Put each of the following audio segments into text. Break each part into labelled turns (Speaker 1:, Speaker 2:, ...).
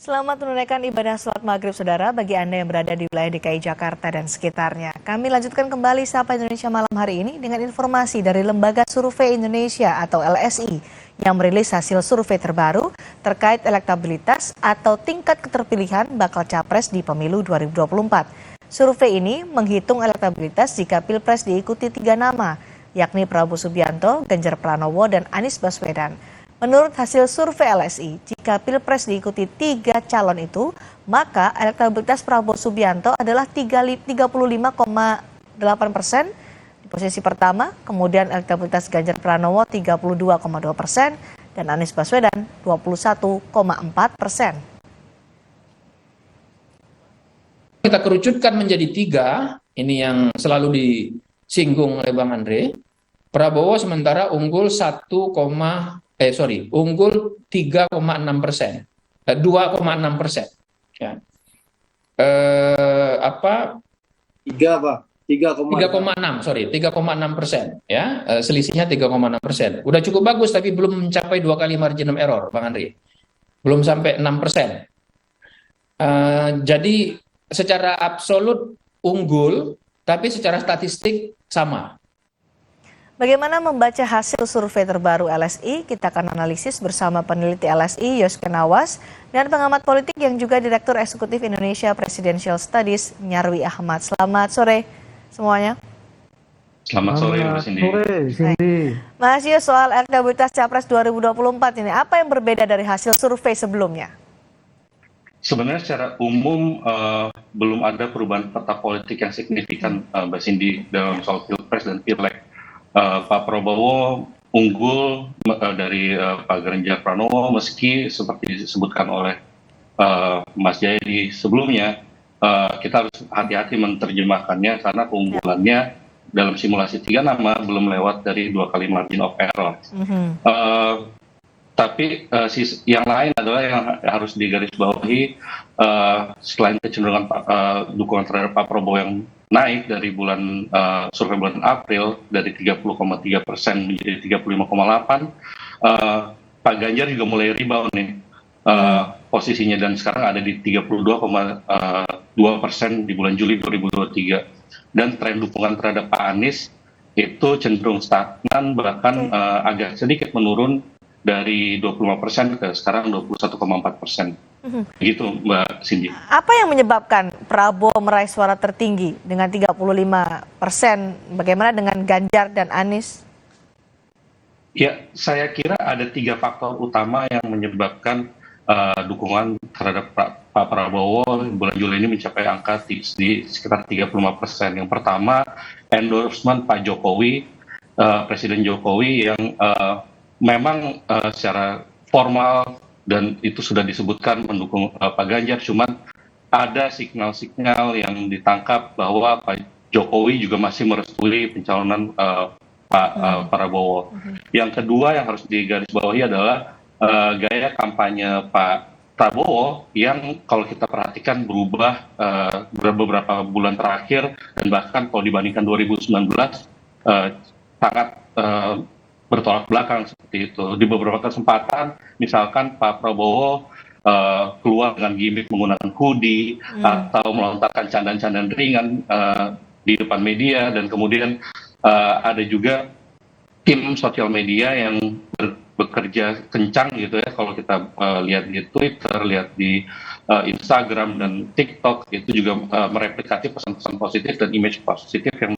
Speaker 1: Selamat menunaikan ibadah sholat maghrib saudara bagi Anda yang berada di wilayah DKI Jakarta dan sekitarnya. Kami lanjutkan kembali Sapa Indonesia malam hari ini dengan informasi dari Lembaga Survei Indonesia atau LSI yang merilis hasil survei terbaru terkait elektabilitas atau tingkat keterpilihan bakal capres di pemilu 2024. Survei ini menghitung elektabilitas jika Pilpres diikuti 3 nama, yakni Prabowo Subianto, Ganjar Pranowo, dan Anies Baswedan. Menurut hasil survei LSI, jika Pilpres diikuti 3 calon itu, maka elektabilitas Prabowo Subianto adalah 35,8% di posisi pertama, kemudian elektabilitas Ganjar Pranowo 32,2% dan Anies Baswedan 21,4%.
Speaker 2: Kita kerucutkan menjadi 3, ini yang selalu disinggung oleh Bang Andre. Prabowo sementara unggul 3,6%, 2,6%. Ya. 3,6%. Ya, selisihnya 3,6%. Udah cukup bagus, tapi belum mencapai 2 kali margin of error, Bang Andre. Belum sampai 6%. Jadi secara absolut unggul, tapi secara statistik sama.
Speaker 1: Bagaimana membaca hasil survei terbaru LSI? Kita akan analisis bersama peneliti LSI Yoske Nawas dan pengamat politik yang juga Direktur Eksekutif Indonesia Presidential Studies Nyarwi Ahmad. Selamat sore semuanya.
Speaker 3: Selamat sore, Mas Cindy.
Speaker 1: Mas Yos, soal elektabilitas Capres 2024 ini, apa yang berbeda dari hasil survei sebelumnya?
Speaker 3: Sebenarnya secara umum belum ada perubahan peta politik yang signifikan, Mbak Cindy, dalam soal Pilpres dan Pileg. Pak Prabowo unggul dari Pak Ganjar Pranowo, meski seperti disebutkan oleh Mas Jayadi sebelumnya, kita harus hati-hati menerjemahkannya karena keunggulannya dalam simulasi 3 nama belum lewat dari 2 kali margin of error. Tapi yang lain adalah yang harus digarisbawahi, selain kecenderungan dukungan terhadap Pak Prabowo yang naik dari survei bulan April dari 30,3% menjadi 35,8%, Pak Ganjar juga mulai rebound nih posisinya dan sekarang ada di 32,2% di bulan Juli 2023, dan tren dukungan terhadap Pak Anies itu cenderung stagnan, bahkan agak sedikit menurun dari 25% ke sekarang 21,4%. Begitu, Mbak Cindy.
Speaker 1: Apa yang menyebabkan Prabowo meraih suara tertinggi dengan 35%? Bagaimana dengan Ganjar dan Anies?
Speaker 3: Ya, saya kira ada 3 faktor utama yang menyebabkan dukungan terhadap Pak Prabowo bulan Juli ini mencapai angka di sekitar 35%. Yang pertama, endorsement Pak Jokowi, Presiden Jokowi yang memang secara formal dan itu sudah disebutkan mendukung Pak Ganjar, cuman ada signal-signal yang ditangkap bahwa Pak Jokowi juga masih merestui pencalonan Pak Prabowo. Yang kedua yang harus digarisbawahi adalah gaya kampanye Pak Prabowo yang kalau kita perhatikan berubah beberapa bulan terakhir, dan bahkan kalau dibandingkan 2019 sangat bertolak belakang seperti itu. Di beberapa kesempatan, misalkan Pak Prabowo keluar dengan gimmick menggunakan hoodie atau melontarkan candaan-candaan ringan di depan media, dan kemudian ada juga tim sosial media yang bekerja kencang gitu ya. Kalau kita lihat di Twitter, lihat di Instagram dan TikTok, itu juga mereplikasi pesan-pesan positif dan image positif yang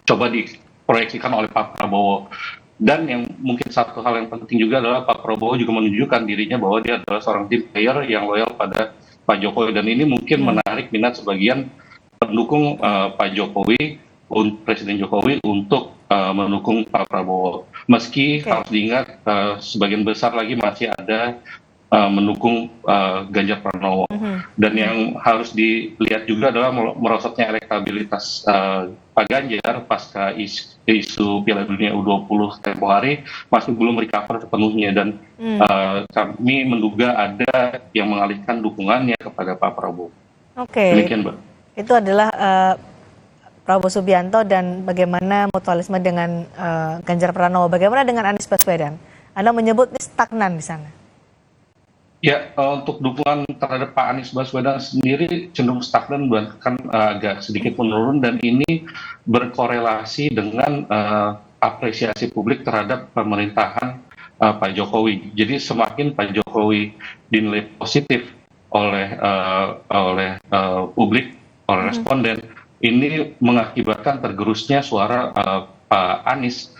Speaker 3: coba diproyeksikan oleh Pak Prabowo. Dan yang mungkin satu hal yang penting juga adalah Pak Prabowo juga menunjukkan dirinya bahwa dia adalah seorang team player yang loyal pada Pak Jokowi, dan ini mungkin menarik minat sebagian pendukung Pak Jokowi, Presiden Jokowi, untuk mendukung Pak Prabowo. Meski harus diingat sebagian besar lagi masih ada mendukung Ganjar Pranowo. Dan yang harus dilihat juga adalah merosotnya elektabilitas Pak Ganjar pasca isu Piala Dunia U20 tempo hari masih belum recover sepenuhnya, dan kami menduga ada yang mengalihkan dukungannya kepada Pak Prabowo. Demikian, Mbak.
Speaker 1: Itu adalah Prabowo Subianto, dan bagaimana mutualisme dengan Ganjar Pranowo. Bagaimana dengan Anies Baswedan? Anda menyebut ini stagnan di sana.
Speaker 3: Ya, untuk dukungan terhadap Pak Anies Baswedan sendiri cenderung stagnan bahkan agak sedikit menurun dan ini berkorelasi dengan apresiasi publik terhadap pemerintahan Pak Jokowi. Jadi semakin Pak Jokowi dinilai positif oleh publik, oleh responden, ini mengakibatkan tergerusnya suara Pak Anies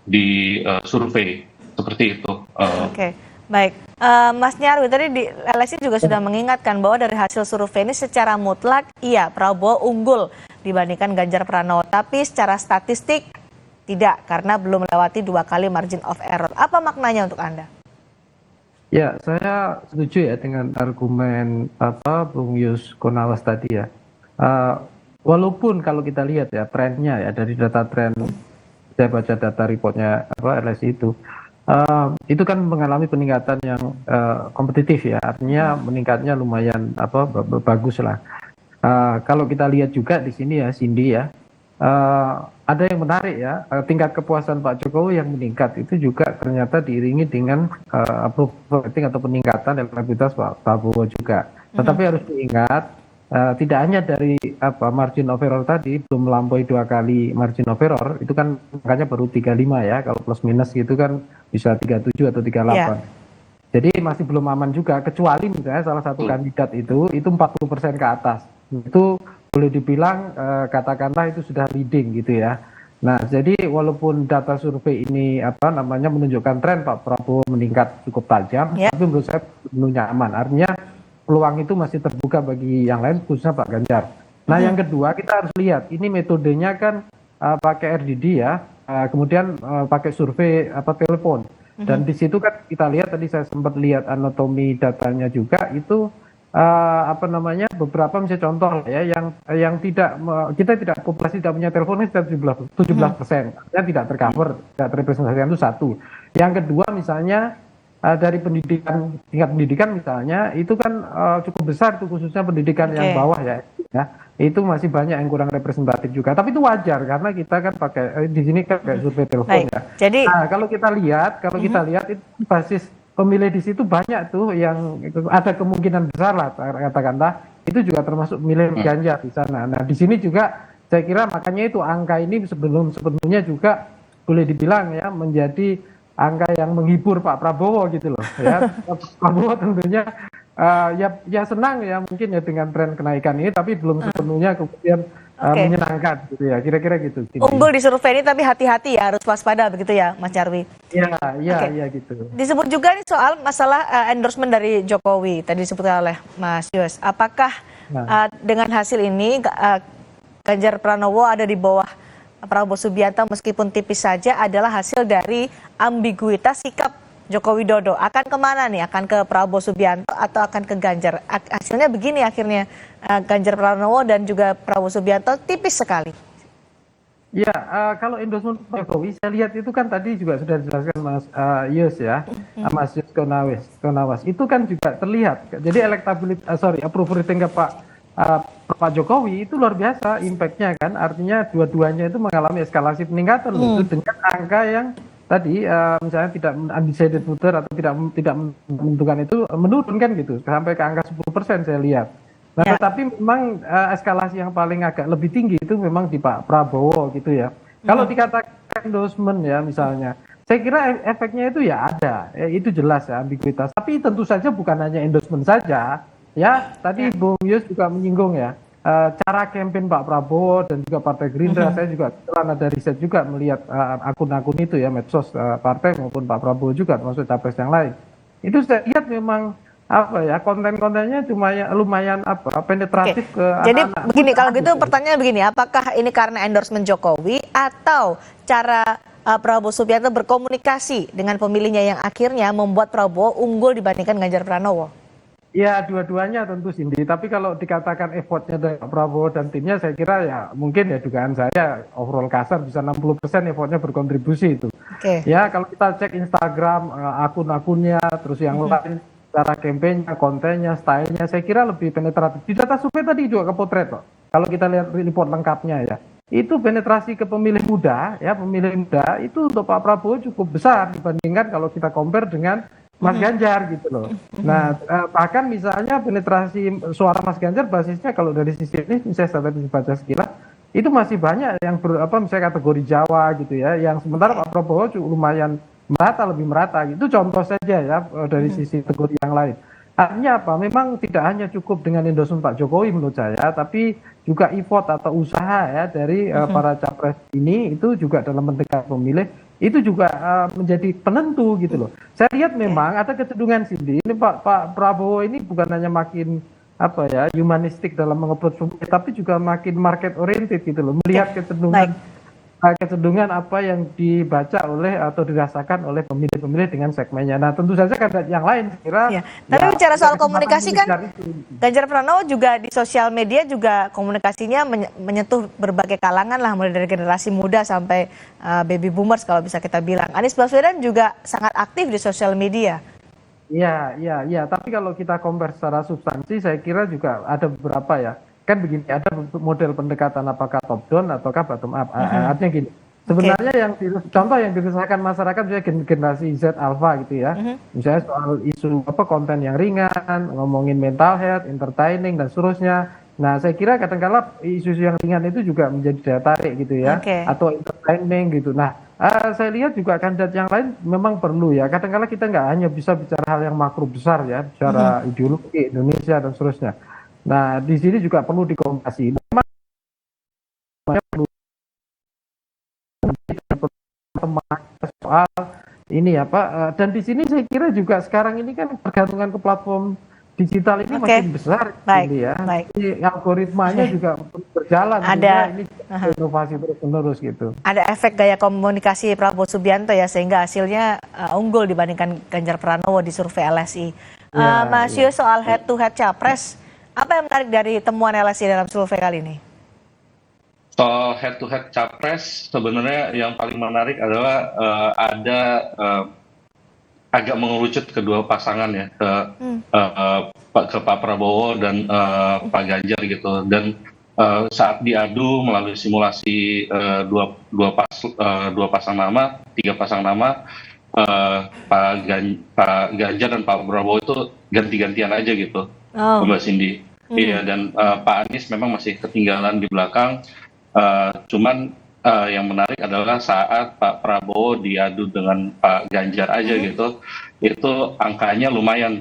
Speaker 3: di survei seperti itu.
Speaker 1: Oke, baik. Mas Nyarwi, tadi di LSI juga sudah mengingatkan bahwa dari hasil survei ini secara mutlak, iya Prabowo unggul dibandingkan Ganjar Pranowo. Tapi secara statistik tidak, karena belum melewati 2 kali margin of error. Apa maknanya untuk Anda?
Speaker 4: Ya, saya setuju ya dengan argumen Bung Yus Konawas tadi ya. Walaupun kalau kita lihat ya trennya ya dari data tren, saya baca data reportnya LSI itu kan mengalami peningkatan yang kompetitif ya, artinya meningkatnya lumayan bagus lah. Kalau kita lihat juga di sini ya, Cindy ya, ada yang menarik ya, tingkat kepuasan Pak Jokowi yang meningkat itu juga ternyata diiringi dengan approval rating atau peningkatan elektabilitas Pak Prabowo juga. Tetapi harus diingat, tidak hanya dari margin of error tadi, belum melampaui 2 kali margin of error, itu kan makanya baru 35 ya, kalau plus minus gitu kan bisa 37 atau 38.
Speaker 1: Yeah.
Speaker 4: Jadi masih belum aman juga, kecuali misalnya salah satu kandidat itu 40% ke atas. Itu boleh dibilang katakanlah itu sudah leading gitu ya. Nah, jadi walaupun data survei ini menunjukkan tren Pak Prabowo meningkat cukup tajam, tapi menurut saya belum nyaman. Artinya peluang itu masih terbuka bagi yang lain, khususnya Pak Ganjar. Nah, yang kedua kita harus lihat, ini metodenya kan pakai RDD ya, kemudian pakai survei telepon. Dan di situ kan kita lihat, tadi saya sempat lihat anatomi datanya juga, itu beberapa misalnya contoh ya, yang populasi tidak punya telepon ini 17%, yang tidak tercover, tidak terrepresentasikan itu satu. Yang kedua misalnya dari tingkat pendidikan misalnya itu kan cukup besar tuh, khususnya pendidikan yang bawah ya, itu masih banyak yang kurang representatif juga. Tapi itu wajar karena kita kan pakai di sini kan kayak survei telepon ya.
Speaker 1: Jadi
Speaker 4: kalau kita lihat itu basis pemilih di situ banyak tuh yang ada kemungkinan besar lah katakanlah itu juga termasuk pemilih Ganjar di sana. Nah, di sini juga saya kira makanya itu angka ini sebenarnya juga boleh dibilang ya menjadi angka yang menghibur Pak Prabowo gitu loh ya. Prabowo tentunya ya senang ya mungkin ya dengan tren kenaikan ini, tapi belum sepenuhnya kemudian menyenangkan gitu ya, kira-kira gitu.
Speaker 1: Unggul di survei ini tapi hati-hati ya, harus waspada begitu ya Mas Nyarwi.
Speaker 4: Iya gitu.
Speaker 1: Disebut juga nih soal masalah endorsement dari Jokowi tadi disebutkan oleh Mas Yus. Apakah dengan hasil ini Ganjar Pranowo ada di bawah Prabowo Subianto meskipun tipis saja adalah hasil dari ambiguitas sikap Joko Widodo? Akan kemana nih? Akan ke Prabowo Subianto atau akan ke Ganjar? Hasilnya begini akhirnya, Ganjar Pranowo dan juga Prabowo Subianto tipis sekali.
Speaker 4: Ya, kalau endorsement Jokowi saya lihat itu kan tadi juga sudah dijelaskan Mas Yus ya, Mas Yus Konawas. Itu kan juga terlihat. Jadi approval rating ke Pak Jokowi itu luar biasa impact-nya kan, artinya dua-duanya itu mengalami eskalasi peningkatan itu dengan angka yang tadi misalnya tidak undecided voter atau tidak menentukan itu menurun kan gitu sampai ke angka 10% saya lihat. Nah, tetapi memang eskalasi yang paling agak lebih tinggi itu memang di Pak Prabowo gitu ya. Kalau dikatakan endorsement ya misalnya, saya kira efeknya itu ya ada, itu jelas ya ambiguitas. Tapi tentu saja bukan hanya endorsement saja. Ya, tadi Bung Yus juga menyinggung ya, cara campaign Pak Prabowo dan juga Partai Gerindra, saya juga setelah ada riset juga melihat akun-akun itu ya, medsos partai maupun Pak Prabowo juga, termasuk capres yang lain. Itu saya lihat memang konten-kontennya lumayan penetratif ke anak-anak.
Speaker 1: Jadi begini, kalau gitu pertanyaannya begini, apakah ini karena endorsement Jokowi atau cara Prabowo Subianto berkomunikasi dengan pemilihnya yang akhirnya membuat Prabowo unggul dibandingkan Ganjar Pranowo?
Speaker 4: Ya, dua-duanya tentu Cindy, tapi kalau dikatakan effortnya dari Prabowo dan timnya, saya kira ya mungkin ya dugaan saya overall kasar bisa 60% effortnya berkontribusi itu. Ya, kalau kita cek Instagram, akun-akunnya, terus yang lain, cara kampanye, kontennya, stylenya, saya kira lebih penetratif. Di data survei tadi juga kepotret kok. Kalau kita lihat report lengkapnya ya, itu penetrasi ke pemilih muda itu untuk Pak Prabowo cukup besar dibandingkan kalau kita compare dengan Mas Ganjar gitu loh. Nah, bahkan misalnya penetrasi suara Mas Ganjar basisnya kalau dari sisi ini, misalnya saya tadi baca sekilas, itu masih banyak yang misalnya kategori Jawa gitu ya, yang sementara Pak Prabowo lumayan merata, lebih merata. Itu contoh saja ya dari sisi kategori yang lain. Artinya apa? Memang tidak hanya cukup dengan endorsement Pak Jokowi menurut saya, tapi juga effort atau usaha ya dari para capres ini itu juga dalam mendekat pemilih itu juga menjadi penentu gitu loh. Saya lihat memang ada kecenderungan Cindy, ini Pak Prabowo ini bukan hanya makin apa ya humanistik dalam mengapproach pemilih, tapi juga makin market oriented gitu loh, melihat kecenderungan apa yang dibaca oleh atau dirasakan oleh pemilih-pemilih dengan segmennya. Nah tentu saja kandidat yang lain saya kira.
Speaker 1: Ya. Tapi bicara soal komunikasi kan, Ganjar Pranowo juga di sosial media juga komunikasinya menyentuh berbagai kalangan lah, mulai dari generasi muda sampai baby boomers kalau bisa kita bilang. Anies Baswedan juga sangat aktif di sosial media.
Speaker 4: Iya. Tapi kalau kita compare secara substansi, saya kira juga ada beberapa ya. Kan begini, ada model pendekatan apakah top down ataukah bottom up. Artinya gini, sebenarnya contoh yang dirasakan masyarakat misalnya generasi Z Alpha gitu ya, misalnya soal isu konten yang ringan, ngomongin mental health, entertaining dan seterusnya. Nah saya kira kadang-kala isu-isu yang ringan itu juga menjadi daya tarik gitu ya, atau entertaining gitu. Nah saya lihat juga kandidat yang lain memang perlu ya. Kadang-kala kita nggak hanya bisa bicara hal yang makro besar ya, bicara ideologi Indonesia dan seterusnya. Nah, di sini juga perlu dikomunikasi. Memang perlu soal ini apa? Dan di sini saya kira juga sekarang ini kan pergantungan ke platform digital ini makin besar, ya. Jadi algoritmanya juga berjalan.
Speaker 1: Ada
Speaker 4: ini inovasi terus-menerus gitu.
Speaker 1: Ada efek gaya komunikasi Prabowo Subianto ya, sehingga hasilnya unggul dibandingkan Ganjar Pranowo di survei LSI. Mas Yus, soal head-to-head capres. Apa yang menarik dari temuan LSI dalam survei kali ini?
Speaker 3: Soal head-to-head capres, sebenarnya yang paling menarik adalah ada agak mengerucut kedua pasangan ya, ke Pak Prabowo dan Pak Ganjar gitu. Dan saat diadu melalui simulasi dua pasang nama, tiga pasang nama, Pak Ganjar dan Pak Prabowo itu ganti-gantian aja gitu, Mbak Cindy. Iya, dan Pak Anies memang masih ketinggalan di belakang. Cuman yang menarik adalah saat Pak Prabowo diadu dengan Pak Ganjar aja gitu, itu angkanya lumayan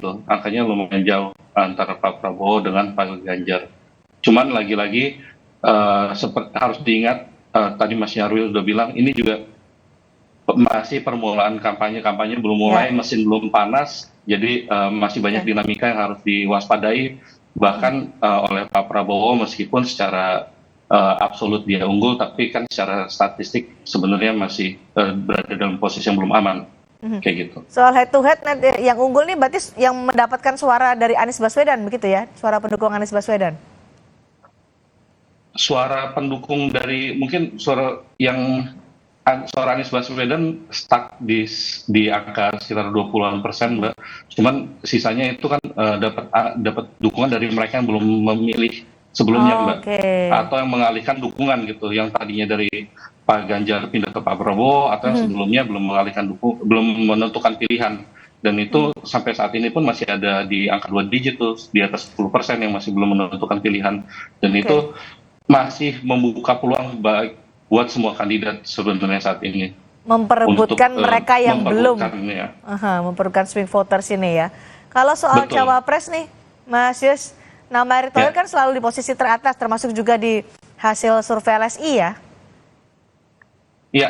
Speaker 3: jauh antara Pak Prabowo dengan Pak Ganjar. Cuman lagi-lagi harus diingat, tadi Mas Nyarwi sudah bilang, ini juga masih permulaan kampanye belum mulai, mesin belum panas, jadi masih banyak dinamika yang harus diwaspadai. Bahkan oleh Pak Prabowo meskipun secara absolut dia unggul, tapi kan secara statistik sebenarnya masih berada dalam posisi yang belum aman, kayak gitu.
Speaker 1: Soal head to head yang unggul nih berarti yang mendapatkan suara dari Anies Baswedan begitu ya, suara pendukung Anies Baswedan?
Speaker 3: Suara pendukung dari mungkin suara Anies Baswedan stuck di angka sekitar 20%, Mbak. Cuman sisanya itu kan dapat dukungan dari mereka yang belum memilih sebelumnya, Mbak. Atau yang mengalihkan dukungan gitu, yang tadinya dari Pak Ganjar pindah ke Pak Prabowo, atau yang sebelumnya belum menentukan pilihan. Dan itu sampai saat ini pun masih ada di angka 2 digit tuh, di atas 10% yang masih belum menentukan pilihan. Dan itu masih membuka peluang buat semua kandidat sebenarnya saat ini.
Speaker 1: Memperebutkan mereka yang belum. Memperebutkan swing voters ini ya. Kalau soal cawapres nih, Mas Yus, nama Erick Thohir kan selalu di posisi teratas, termasuk juga di hasil survei LSI ya?
Speaker 3: Iya,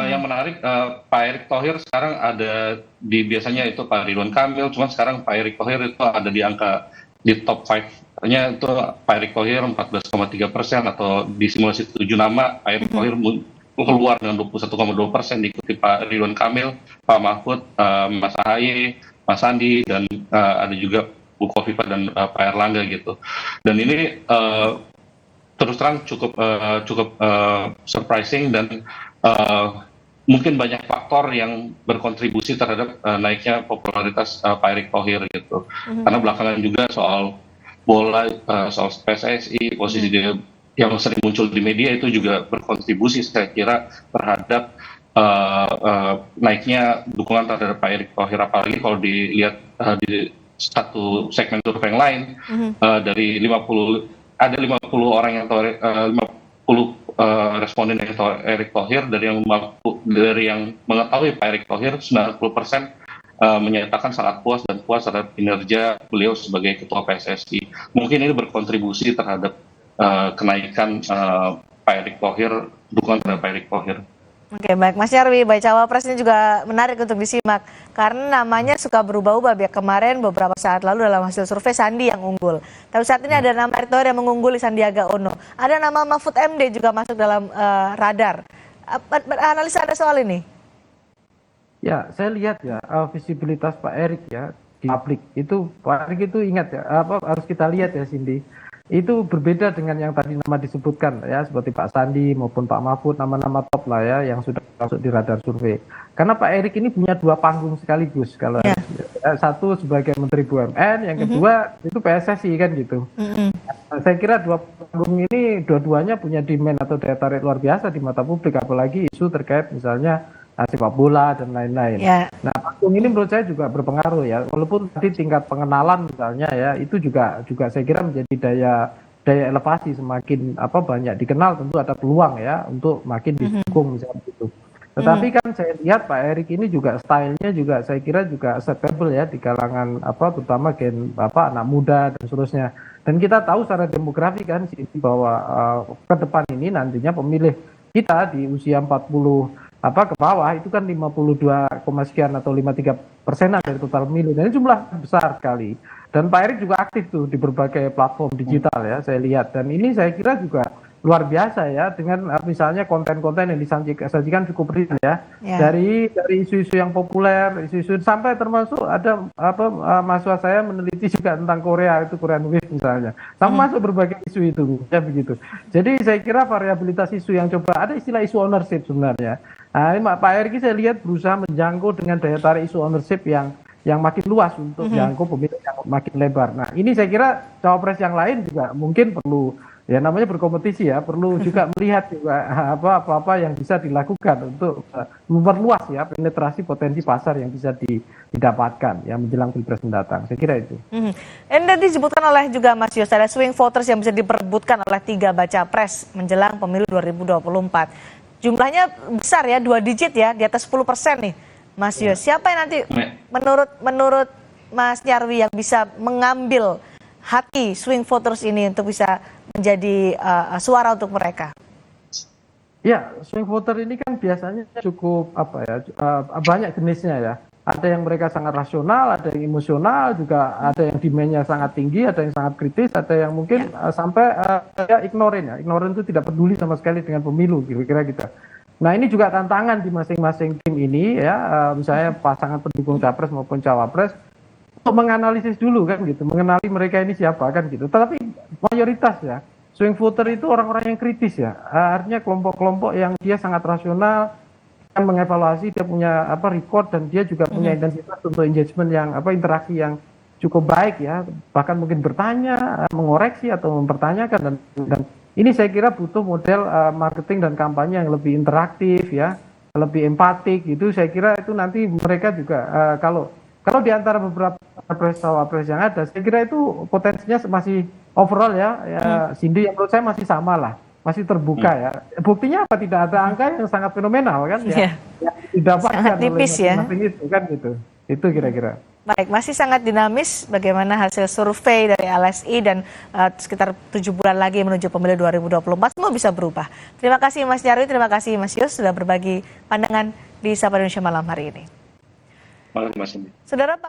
Speaker 3: yang menarik Pak Erick Thohir sekarang ada biasanya itu Pak Ridwan Kamil, cuman sekarang Pak Erick Thohir itu ada di angka di top 5-nya itu Pak Erick Thohir 14,3%, atau di simulasi 7 nama Pak Erick Thohir keluar dengan 21,2%, diikuti Pak Ridwan Kamil, Pak Mahfud, Mas Ahaye, Mas Sandi, dan ada juga Bu Kofifa dan Pak Erlangga gitu. Dan ini terus terang cukup surprising, dan mungkin banyak faktor yang berkontribusi terhadap naiknya popularitas Pak Erick Thohir gitu. Karena belakangan juga soal bola, soal PSSI, posisi dia yang sering muncul di media itu juga berkontribusi saya kira terhadap naiknya dukungan terhadap Pak Erick Thohir, apalagi kalau dilihat di satu segmen survei yang lain, dari 50 ada 50 orang yang 50 responden yang Erick Thohir, dari yang mengetahui Pak Erick Thohir 90% menyatakan sangat puas terhadap kinerja beliau sebagai ketua PSSI. Mungkin ini berkontribusi terhadap kenaikan Pak Erick Thohir, dukungan terhadap Pak Erick Thohir.
Speaker 1: Oke, baik Mas Nyarwi, baik cawapres ini juga menarik untuk disimak karena namanya suka berubah-ubah. Ya, kemarin beberapa saat lalu dalam hasil survei Sandi yang unggul, tapi saat ini ada nama Erick Thohir yang mengungguli Sandiaga Uno, ada nama Mahfud MD juga masuk dalam radar. Analisa Anda soal ini?
Speaker 4: Ya, saya lihat ya visibilitas Pak Erick ya di publik itu, Pak Erick itu ingat ya, harus kita lihat ya Cindy, itu berbeda dengan yang tadi nama disebutkan ya, seperti Pak Sandi maupun Pak Mahfud, nama-nama top lah ya yang sudah masuk di radar survei. Karena Pak Erick ini punya dua panggung sekaligus, kalau satu sebagai Menteri BUMN, yang kedua itu PSSI kan gitu. Saya kira dua panggung ini dua-duanya punya demand atau daya tarik luar biasa di mata publik, apalagi isu terkait misalnya sepak bola dan lain-lain. Nah, panggung ini menurut saya juga berpengaruh ya, walaupun tadi tingkat pengenalan misalnya ya, itu juga saya kira menjadi daya elevasi, semakin banyak dikenal tentu ada peluang ya untuk makin didukung misalnya gitu. Tetapi kan saya lihat Pak Erick ini juga stylenya juga saya kira juga acceptable ya di kalangan terutama anak muda dan seterusnya. Dan kita tahu secara demografi kan bahwa ke depan ini nantinya pemilih kita di usia 40 ke bawah itu kan 52, sekian atau 53% dari total pemilih, dan ini jumlah besar sekali. Dan Pak Erick juga aktif tuh di berbagai platform digital ya saya lihat, dan ini saya kira juga luar biasa ya dengan misalnya konten-konten yang disajikan cukup real ya, dari isu-isu yang populer, isu-isu sampai termasuk ada mahasiswa saya meneliti juga tentang Korea, itu Korean Wave misalnya, sama masuk berbagai isu itu ya begitu. Jadi saya kira variabilitas isu yang coba ada istilah isu ownership sebenarnya. Nah, ini Pak Erick saya lihat berusaha menjangkau dengan daya tarik isu ownership yang makin luas untuk jangkau pemilih yang makin lebar. Nah, ini saya kira cawapres yang lain juga mungkin perlu ya, namanya berkompetisi ya, perlu juga melihat juga apa yang bisa dilakukan untuk memperluas ya penetrasi potensi pasar yang bisa didapatkan ya menjelang Pilpres mendatang. Saya kira itu.
Speaker 1: Anda disebutkan oleh juga Mas Yos, ada swing voters yang bisa diperebutkan oleh 3 baca pres menjelang pemilu 2024. Jumlahnya besar ya, 2 digit ya, di atas 10% nih, Mas Yos. Siapa yang nanti menurut Mas Nyarwi yang bisa mengambil hati swing voters ini untuk bisa menjadi suara untuk mereka?
Speaker 4: Ya, swing voter ini kan biasanya cukup banyak jenisnya ya. Ada yang mereka sangat rasional, ada yang emosional, juga ada yang demandnya sangat tinggi, ada yang sangat kritis, ada yang mungkin sampai ignoran ya. Ignoran itu tidak peduli sama sekali dengan pemilu, kira-kira gitu. Nah, ini juga tantangan di masing-masing tim ini ya, misalnya pasangan pendukung capres maupun cawapres, untuk menganalisis dulu kan gitu, mengenali mereka ini siapa kan gitu. Tetapi mayoritas ya, swing voter itu orang-orang yang kritis ya, artinya kelompok-kelompok yang dia sangat rasional, mengevaluasi, dia punya record, dan dia juga punya intensitas untuk engagement yang interaksi yang cukup baik ya, bahkan mungkin bertanya, mengoreksi atau mempertanyakan, dan ini saya kira butuh model marketing dan kampanye yang lebih interaktif ya, lebih empatik gitu. Saya kira itu nanti mereka juga kalau di antara beberapa cawapres yang ada, saya kira itu potensinya masih overall ya, Cindy yang menurut saya masih sama lah, masih terbuka ya. Buktinya apa? Tidak ada angka yang sangat fenomenal kan ya, yang didapatkan
Speaker 1: sangat tipis
Speaker 4: oleh
Speaker 1: ya
Speaker 4: itu kan gitu. Itu kira-kira.
Speaker 1: Baik, masih sangat dinamis bagaimana hasil survei dari LSI, dan sekitar 7 bulan lagi menuju pemilu 2024 semua bisa berubah. Terima kasih Mas Nyarwi, terima kasih Mas Yos sudah berbagi pandangan di Sapa Indonesia malam hari ini.
Speaker 3: Malam Mas Indi.
Speaker 1: Saudara